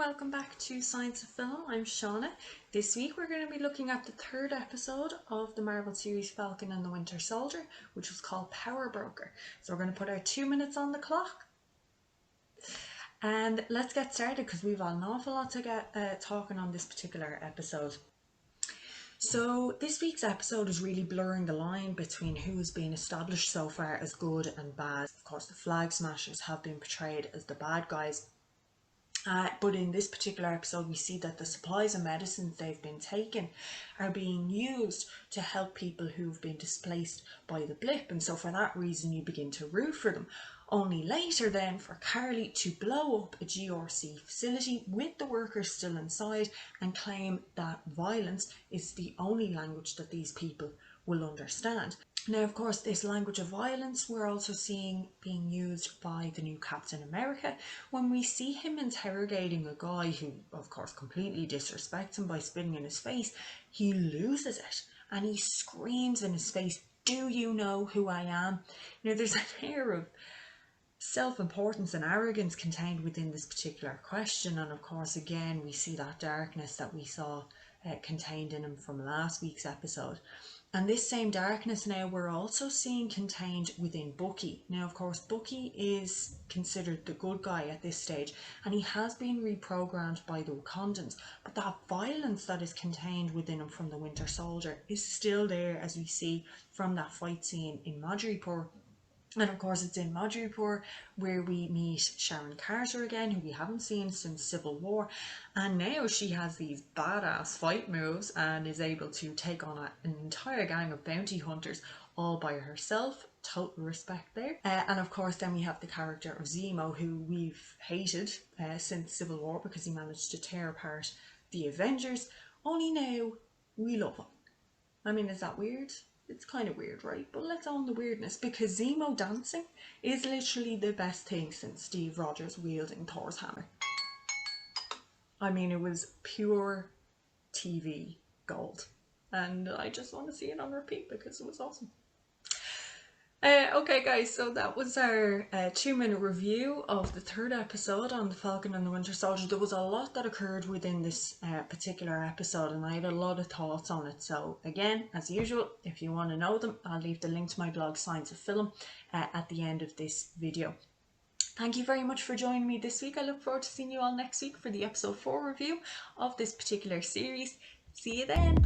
welcome back to Science of Film. I'm Shauna. This week we're going to be looking at the third episode of the Marvel series Falcon and the Winter Soldier, which was called Power Broker. So we're going to put our 2 minutes on the clock. And let's get started because we've an awful lot to get talking on this particular episode. So this week's episode is really blurring the line between who has been established so far as good and bad. Of course, the Flag Smashers have been portrayed as the bad guys. But in this particular episode, we see that the supplies and medicines they've been taking are being used to help people who've been displaced by the blip. And so for that reason, you begin to root for them. Only later then for Carly to blow up a GRC facility with the workers still inside and claim that violence is the only language that these people will understand. Now, of course, this language of violence we're also seeing being used by the new Captain America when we see him interrogating a guy who, of course, completely disrespects him by spitting in his face. He loses it and he screams in his face, "Do you know who I am?" Now, there's an air of self-importance and arrogance contained within this particular question, and of course, again, we see that darkness that we saw contained in him from last week's episode. And this same darkness now we're also seeing contained within Bucky. Now, of course, Bucky is considered the good guy at this stage, and he has been reprogrammed by the Wakandans. But that violence that is contained within him from the Winter Soldier is still there, as we see from that fight scene in Madripoor. And of course, it's in Madripoor where we meet Sharon Carter again, who we haven't seen since Civil War. And now she has these badass fight moves and is able to take on an entire gang of bounty hunters all by herself. Total respect there. And of course, then we have the character of Zemo, who we've hated since Civil War because he managed to tear apart the Avengers. Only now we love him. I mean, is that weird? It's kind of weird, right? But let's own the weirdness, because Zemo dancing is literally the best thing since Steve Rogers wielding Thor's hammer. I mean, it was pure TV gold. And I just want to see it on repeat because it was awesome. Okay guys, so that was our 2-minute review of the third episode on the Falcon and the Winter Soldier. There was a lot that occurred within this particular episode and I had a lot of thoughts on it. So again, as usual, if you want to know them, I'll leave the link to my blog Science of Film at the end of this video. Thank you very much for joining me this week. I look forward to seeing you all next week for the episode 4 review of this particular series. See you then!